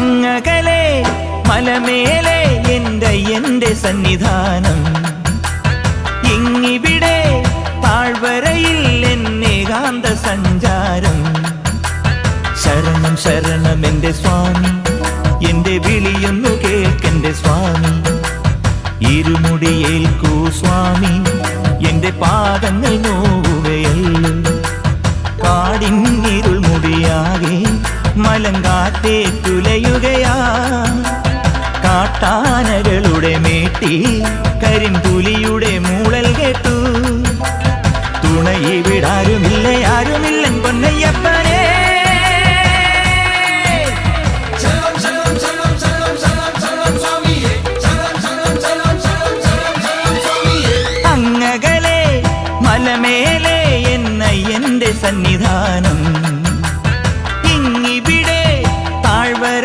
അങ്ങകലെ മലമേലെ എന്റെ സന്നിധാനം, ഇങ്ങിവിടെ താഴ്വരയിൽ എന്നേകാന്ത സഞ്ചാരം. ശരണം ശരണം എന്റെ സ്വാമി, എന്റെ വിളിയൊന്നു കേൾക്കെന്റെ സ്വാമി. ഇരുമുടിയേൽക്കൂ സ്വാമി, എന്റെ പാദങ്ങൾ നോവുകയല്ലോ. കാടിന്നിരുൾ മുടിയാകെ മലങ്കാറ്റേ തുലയുകയാ. കാട്ടാനകളുടെ മേട്ടി കരിമ്പുലിയുടെ മൂളൽ